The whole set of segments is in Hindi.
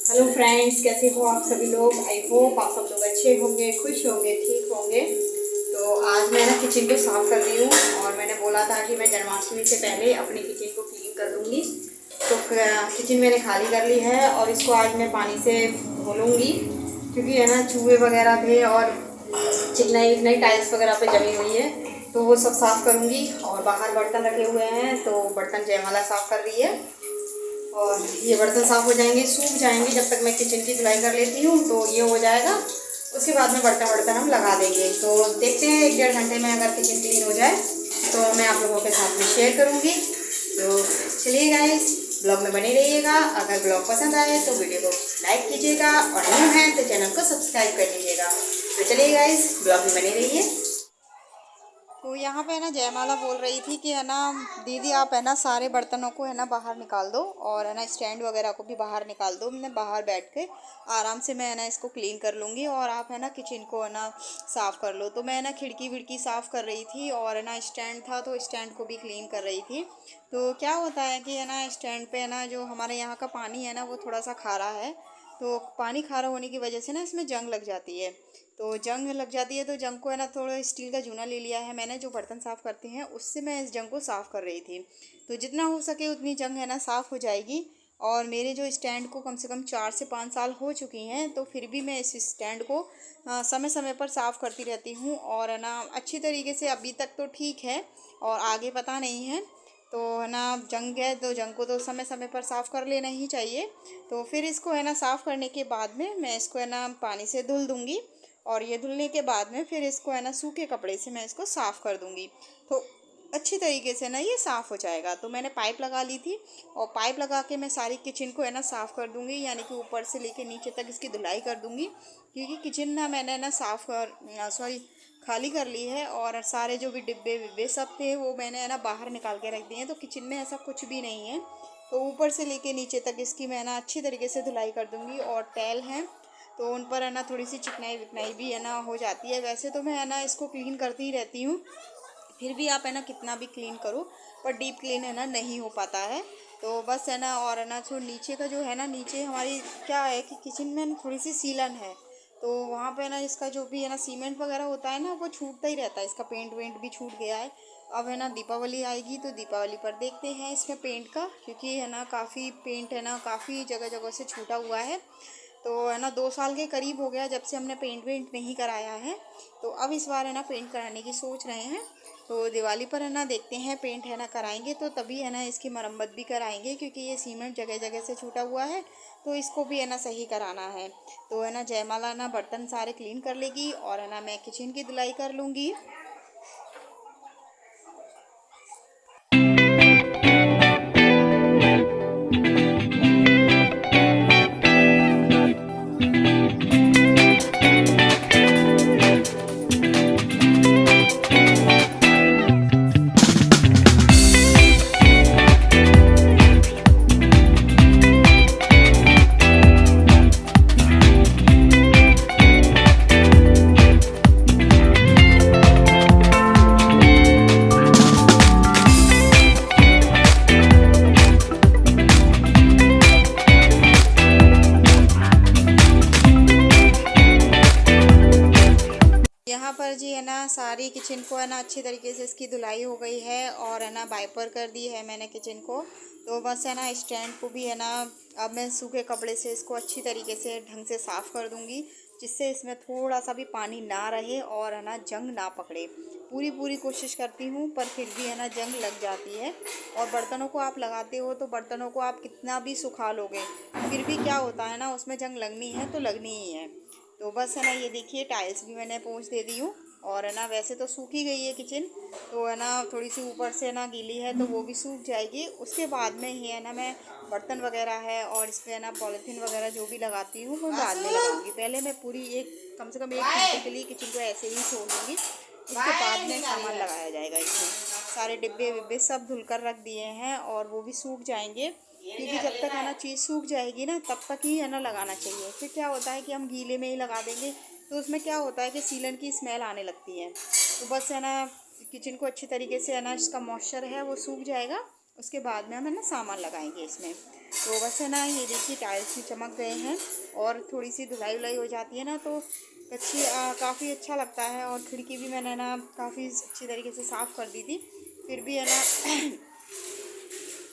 हेलो फ्रेंड्स, कैसे हो आप सभी लोग। आई होप आप सब लोग अच्छे होंगे, खुश होंगे, ठीक होंगे। तो आज मैं ना किचन को साफ़ कर रही हूँ और मैंने बोला था कि मैं जन्माष्टमी से पहले अपनी किचन को क्लीन कर दूँगी। तो किचन मैंने खाली कर ली है और इसको आज मैं पानी से धो लूँगी, क्योंकि है ना चूहे वगैरह थे और चिकनाई विकनाई टाइल्स वगैरह पे जमी हुई है, तो वो सब साफ़ करूँगी। और बाहर बर्तन रखे हुए हैं, तो बर्तन जयमाला साफ़ कर रही है और ये बर्तन साफ़ हो जाएंगे, सूख जाएंगे। जब तक मैं किचन की धुलाई कर लेती हूँ तो ये हो जाएगा, उसके बाद में बर्तन वर्तन हम लगा देंगे। तो देखते हैं 1-1.5 घंटे में अगर किचन क्लीन हो जाए तो मैं आप लोगों के साथ में शेयर करूँगी। तो चलिए गाइस, ब्लॉग में बने रहिएगा। अगर ब्लॉग पसंद आए तो वीडियो को लाइक कीजिएगा और न्यू है तो चैनल को सब्सक्राइब कर लीजिएगा। तो चलिए गाइस, ब्लॉग में बने रहिए। तो यहाँ पे है ना जयमाला बोल रही थी कि है ना दीदी आप है ना सारे बर्तनों को है ना बाहर निकाल दो और है ना स्टैंड वगैरह को भी बाहर निकाल दो। मैं बाहर बैठ के आराम से मैं है ना इसको क्लीन कर लूँगी और आप है ना किचन को है ना साफ़ कर लो। तो मैं है ना खिड़की विड़की साफ़ कर रही थी और है ना स्टैंड था तो स्टैंड को भी क्लीन कर रही थी। तो क्या होता है कि है ना स्टैंड पे है ना जो हमारे यहाँ का पानी है ना वो थोड़ा सा खारा है। तो पानी खारा होने की वजह से ना इसमें जंग लग जाती है। तो जंग लग जाती है तो जंग को है ना थोड़ा स्टील का जूना ले लिया है मैंने, जो बर्तन साफ़ करते हैं उससे मैं इस जंग को साफ़ कर रही थी। तो जितना हो सके उतनी जंग है ना साफ़ हो जाएगी। और मेरे जो स्टैंड को कम से कम 4 से 5 साल हो चुकी हैं, तो फिर भी मैं इस स्टैंड को समय समय पर साफ़ करती रहती हूँ और है ना अच्छी तरीके से अभी तक तो ठीक है और आगे पता नहीं है। तो है ना जंग है तो जंग को तो समय समय पर साफ़ कर लेना ही चाहिए। तो फिर इसको है ना साफ़ करने के बाद में मैं इसको है ना पानी से धुल दूँगी और ये धुलने के बाद में फिर इसको है ना सूखे कपड़े से मैं इसको साफ़ कर दूँगी। तो अच्छी तरीके से ना ये साफ़ हो जाएगा। तो मैंने पाइप लगा ली थी और पाइप लगा के मैं सारी किचन को है ना साफ़ कर दूँगी, यानी कि ऊपर से लेके नीचे तक इसकी धुलाई कर दूँगी। क्योंकि किचन ना मैंने ना खाली कर ली है और सारे जो भी डिब्बे विब्बे सब थे वो मैंने है ना बाहर निकाल के रख दिए हैं। तो किचन में ऐसा कुछ भी नहीं है। तो ऊपर से लेके नीचे तक इसकी मैं ना अच्छी तरीके से धुलाई कर दूँगी। और टाइल हैं तो उन पर है ना थोड़ी सी चिकनाई विकनाई भी है ना हो जाती है। वैसे तो मैं है ना इसको क्लीन करती ही रहती हूँ, फिर भी आप है ना कितना भी क्लीन करो पर डीप क्लीन है ना नहीं हो पाता है। तो बस है ना, और है ना जो नीचे का जो है ना, नीचे हमारी क्या है कि किचन में ना थोड़ी सी सीलन है, तो वहाँ पे ना इसका जो भी है ना सीमेंट वगैरह होता है ना वो छूटता ही रहता है। इसका पेंट वेंट भी छूट गया है। अब है ना दीपावली आएगी तो दीपावली पर देखते हैं इसमें पेंट का, क्योंकि है ना काफ़ी पेंट है ना काफ़ी जगह जगह से छूटा हुआ है। तो है ना 2 साल के करीब हो गया जब से हमने पेंट वेंट नहीं कराया है। तो अब इस बार है ना पेंट कराने की सोच रहे हैं। तो दिवाली पर है ना देखते हैं, पेंट है ना कराएंगे तो तभी है ना इसकी मरम्मत भी कराएंगे, क्योंकि ये सीमेंट जगह जगह से छूटा हुआ है तो इसको भी है ना सही कराना है। तो है ना जयमाला ना बर्तन सारे क्लीन कर लेगी और है ना मैं किचन की धुलाई कर लूँगी। यहाँ पर जी है ना सारी किचन को है ना अच्छी तरीके से इसकी धुलाई हो गई है और है ना वाइपर कर दी है मैंने किचन को। तो बस है ना स्टैंड को भी है ना अब मैं सूखे कपड़े से इसको अच्छी तरीके से ढंग से साफ़ कर दूँगी, जिससे इसमें थोड़ा सा भी पानी ना रहे और है ना जंग ना पकड़े। पूरी पूरी कोशिश करती हूँ पर फिर भी है ना जंग लग जाती है। और बर्तनों को आप लगाते हो तो बर्तनों को आप कितना भी सुखा लोगे फिर भी क्या होता है ना, उसमें जंग लगनी है तो लगनी ही है। तो बस है ना ये देखिए टाइल्स भी मैंने पोंछ दे दी हूँ और है ना वैसे तो सूखी गई है किचन, तो है ना थोड़ी सी ऊपर से ना गीली है तो वो भी सूख जाएगी। उसके बाद में ही है ना मैं बर्तन वगैरह है और इस पर है ना पॉलीथीन वगैरह जो भी लगाती हूँ वो बाद में लगाऊंगी। पहले मैं पूरी कम से कम 1 घंटे के लिए किचन को ऐसे ही छोड़ दूँगी, उसके बाद में सामान लगाया जाएगा इसमें। सारे डिब्बे विब्बे सब धुल कर रख दिए हैं और वो भी सूख जाएंगे, क्योंकि जब तक है ना चीज़ सूख जाएगी ना तब तक ही है ना लगाना चाहिए। फिर क्या होता है कि हम गीले में ही लगा देंगे तो उसमें क्या होता है कि सीलन की स्मेल आने लगती है। तो बस है ना किचन को अच्छी तरीके से है ना इसका मॉइस्चर है वो सूख जाएगा उसके बाद में हम है ना सामान लगाएंगे इसमें। तो बस है ना, ये देखिए टाइल्स भी चमक गए हैं और थोड़ी सी धुलाई उलाई हो जाती है ना तो अच्छी काफ़ी अच्छा लगता है। और खिड़की भी मैंने ना काफ़ी अच्छी तरीके से साफ़ कर दी थी, फिर भी है ना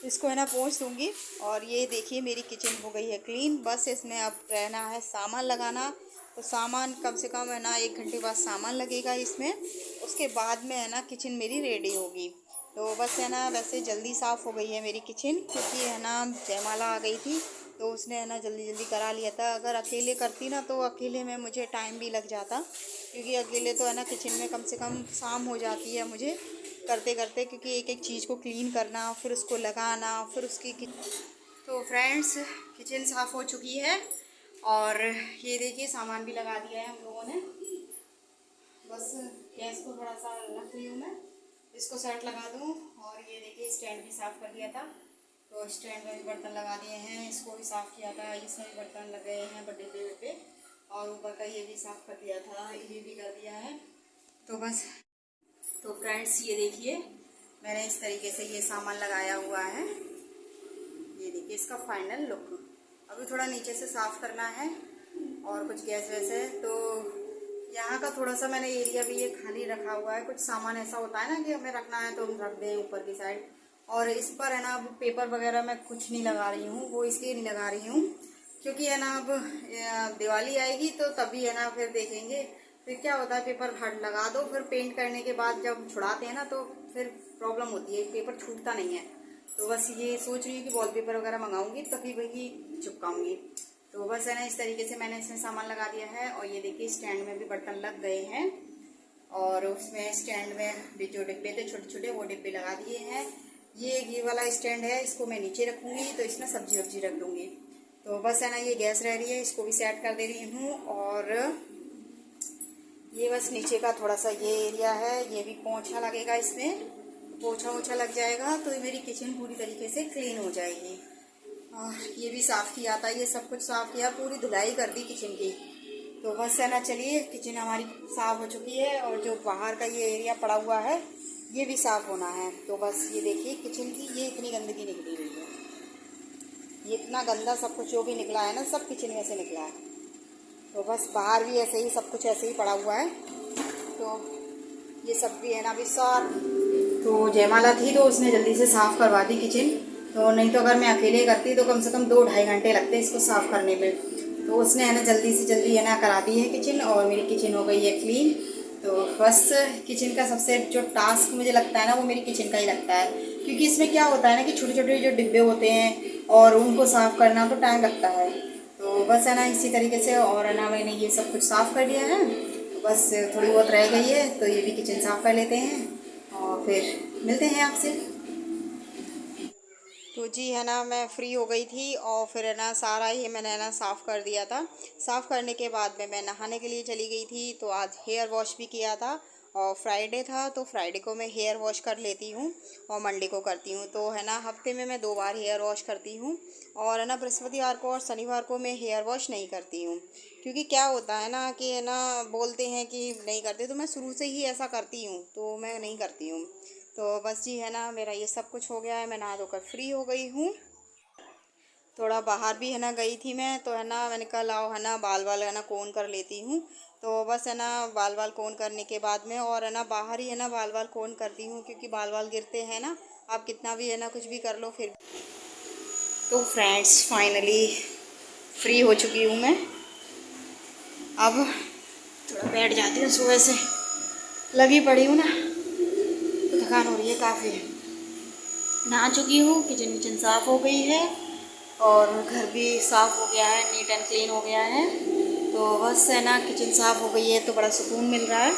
इसको है ना पोंछ दूँगी। और ये देखिए मेरी किचन हो गई है क्लीन। बस इसमें अब रहना है सामान लगाना। तो सामान कम से कम है ना 1 घंटे बाद सामान लगेगा इसमें, उसके बाद में है ना किचन मेरी रेडी होगी। तो बस है ना, वैसे जल्दी साफ़ हो गई है मेरी किचन, क्योंकि है ना जयमाला आ गई थी तो उसने है ना जल्दी जल्दी करा लिया था। अगर अकेले करती ना तो अकेले में मुझे टाइम भी लग जाता, क्योंकि अकेले तो है ना किचन में कम से कम शाम हो जाती है मुझे करते करते, क्योंकि एक एक चीज़ को क्लीन करना, फिर उसको लगाना, फिर उसकी तो फ्रेंड्स किचन साफ़ हो चुकी है और ये देखिए सामान भी लगा दिया है हम लोगों ने। बस गैस को थोड़ा सा रख रही हूँ मैं, इसको सेट लगा दूँ। और ये देखिए स्टैंड भी साफ़ कर दिया था, तो स्टैंड में भी बर्तन लगा दिए हैं, इसको भी साफ़ किया था, इसमें भी बर्तन लग गए हैं बड़े पे। और ऊपर का ये भी साफ़ कर दिया था, ये भी कर दिया है। तो बस तो फ्रेंड्स ये देखिए मैंने इस तरीके से ये सामान लगाया हुआ है। ये देखिए इसका फाइनल लुक। अभी थोड़ा नीचे से साफ़ करना है और कुछ गैस वैस है, तो यहाँ का थोड़ा सा मैंने एरिया भी ये खाली रखा हुआ है। कुछ सामान ऐसा होता है ना कि हमें रखना है तो हम रख दें ऊपर की साइड। और इस पर है ना अब पेपर वगैरह मैं कुछ नहीं लगा रही हूँ, वो इसलिए नहीं लगा रही हूँ क्योंकि है ना अब दिवाली आएगी तो तभी है ना फिर देखेंगे। फिर क्या होता है पेपर हट लगा दो, फिर पेंट करने के बाद जब छुड़ाते हैं ना तो फिर प्रॉब्लम होती है, पेपर छूटता नहीं है। तो बस ये सोच रही हूँ कि वॉलपेपर वगैरह मंगाऊंगी तभी वही चिपकाऊंगी। तो बस है ना इस तरीके से मैंने इसमें सामान लगा दिया है। और ये देखिए स्टैंड में भी बर्तन लग गए हैं और उसमें स्टैंड में भी जो डिब्बे थे छोटे छोटे वो डिब्बे लगा दिए हैं। ये वाला स्टैंड है, इसको मैं नीचे रखूँगी तो इसमें सब्जी वब्जी रख दूँगी। तो बस है ना ये गैस रह रही है, इसको भी सेट कर दे रही हूँ। और ये बस नीचे का थोड़ा सा ये एरिया है, ये भी पोंछा लगेगा, इसमें पोछा ओछा लग जाएगा तो मेरी किचन पूरी तरीके से क्लीन हो जाएगी। और ये भी साफ़ किया था, ये सब कुछ साफ़ किया, पूरी धुलाई कर दी किचन की। तो बस है ना चलिए किचन हमारी साफ़ हो चुकी है और जो बाहर का ये एरिया पड़ा हुआ है ये भी साफ़ होना है। तो बस ये देखिए किचन की ये इतनी गंदगी निकली हुई है, ये इतना गंदा सब कुछ जो भी निकला है ना सब किचन में से निकला है। तो बस बाहर भी ऐसे ही सब कुछ ऐसे ही पड़ा हुआ है। तो ये सब भी है ना अभी साफ। तो जयमाला थी तो उसने जल्दी से साफ़ करवा दी किचन, तो नहीं तो अगर मैं अकेले करती तो कम से कम 2-2.5 घंटे लगते इसको साफ़ करने में। तो उसने है ना जल्दी से जल्दी है ना करा दी है किचन और मेरी किचन हो गई है क्लीन। तो बस किचन का सबसे जो टास्क मुझे लगता है ना वो मेरी किचन का ही लगता है, क्योंकि इसमें क्या होता है ना कि छोटे छोटे जो डिब्बे होते हैं और उनको साफ़ करना तो टाइम लगता है। तो बस है ना इसी तरीके से और है ना मैंने ये सब कुछ साफ़ कर दिया है। तो बस थोड़ी बहुत रह गई है तो ये भी किचन साफ़ कर लेते हैं और फिर मिलते हैं आपसे। तो जी है ना मैं फ्री हो गई थी और फिर है ना सारा ही मैंने है ना साफ़ कर दिया था। साफ़ करने के बाद में मैं नहाने के लिए चली गई थी, तो आज हेयर वॉश भी किया था और फ्राइडे था तो फ्राइडे को मैं हेयर वॉश कर लेती हूँ और मंडे को करती हूँ। तो है ना हफ्ते में मैं 2 बार हेयर वॉश करती हूँ और है ना बृहस्पतिवार को और शनिवार को मैं हेयर वॉश नहीं करती हूँ, क्योंकि क्या होता है ना कि है ना बोलते हैं कि नहीं करते, तो मैं शुरू से ही ऐसा करती हूँ तो मैं नहीं करती हूँ। तो बस जी है ना मेरा ये सब कुछ हो गया है, मैं नहा धोकर फ्री हो गई हूँ। थोड़ा बाहर भी है ना गई थी मैं, तो है ना मैंने कहा लाओ है ना बाल है ना कोन कर लेती हूँ। तो बस है ना बाल कोन करने के बाद में और है ना बाहर ही है ना बाल कोन करती हूँ, क्योंकि बाल गिरते हैं ना, आप कितना भी है ना कुछ भी कर लो फिर। तो फ्रेंड्स फाइनली फ्री हो चुकी हूँ मैं। अब थोड़ा बैठ जाती हूँ, सुबह से लगी पड़ी हूँ ना तो थकान हो रही है काफ़ी। नहा चुकी हूँ, किचन विचन साफ़ हो गई है और घर भी साफ़ हो गया है, नीट एंड क्लीन हो गया है। तो बस है ना किचन साफ़ हो गई है तो बड़ा सुकून मिल रहा है।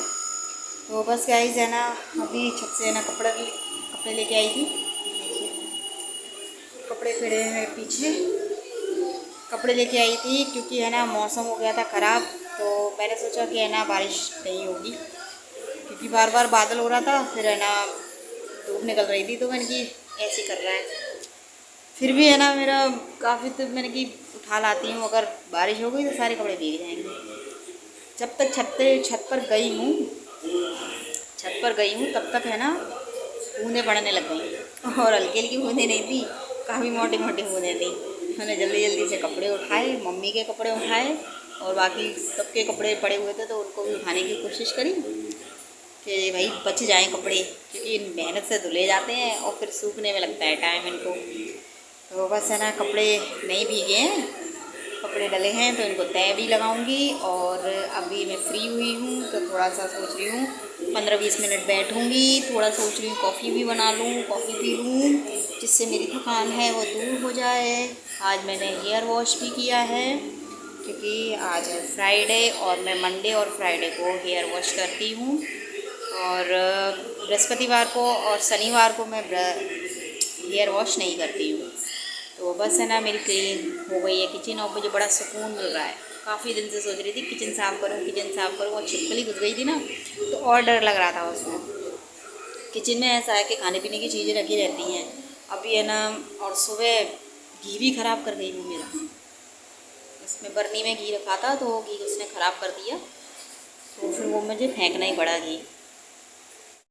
तो बस गाइस है ना अभी छत से है ना कपड़े लेके आई थी, देखिए कपड़े पड़े हैं पीछे। कपड़े लेके आई थी क्योंकि है ना मौसम हो गया था ख़राब, तो मैंने सोचा कि है ना बारिश नहीं होगी, क्योंकि बार बार बादल हो रहा था, फिर है ना धूप निकल रही थी, तो मैंने कि ऐसे कर रहा है। फिर भी है ना मेरा काफ़ी, तो मैंने कि उठा लाती हूँ, अगर बारिश हो गई तो सारे कपड़े भीग जाएंगे। जब तक छत पर गई हूँ तब तक है ना बूंदें पड़ने लग गई, और हल्की हल्की बूंदें नहीं थी, काफ़ी मोटी मोटी बूंदें थी। मैंने जल्दी जल्दी से कपड़े उठाए, मम्मी के कपड़े उठाए और बाकी सबके कपड़े पड़े हुए थे तो उनको भी उठाने की कोशिश करी कि भाई बच जाएं कपड़े, क्योंकि मेहनत से धुले जाते हैं और फिर सूखने में लगता है टाइम इनको। तो बस है ना, कपड़े नहीं भीगे हैं, कपड़े डले हैं तो इनको तय भी लगाऊंगी। और अभी मैं फ्री हुई हूँ तो थोड़ा सा सोच रही हूँ 15-20 मिनट बैठूंगी, थोड़ा सोच रही हूँ कॉफ़ी भी बना लूँ, कॉफ़ी पी लूँ, जिससे मेरी थकान है वो दूर हो जाए। आज मैंने हेयर वॉश भी किया है क्योंकि आज है फ्राइडे और मैं मंडे और फ्राइडे को हेयर वॉश करती हूँ, और बृहस्पतिवार को और शनिवार को मैं हेयर वॉश नहीं करती हूँ। तो बस है ना, मेरी क्लीन हो गई है किचन और मुझे बड़ा सुकून मिल रहा है। काफ़ी दिन से सोच रही थी किचन साफ़ करूँ, किचन साफ़ करूँ, और छिपकली घुस गई थी ना तो और डर लग रहा था उसमें। किचन में ऐसा है कि खाने पीने की चीज़ें रखी रहती हैं, अभी है ना, और सुबह घी भी ख़राब कर गई वो मेरा, उसमें बर्नी में घी रखा था तो घी उसने ख़राब कर दिया, तो फिर वो मुझे फेंकना ही पड़ा घी।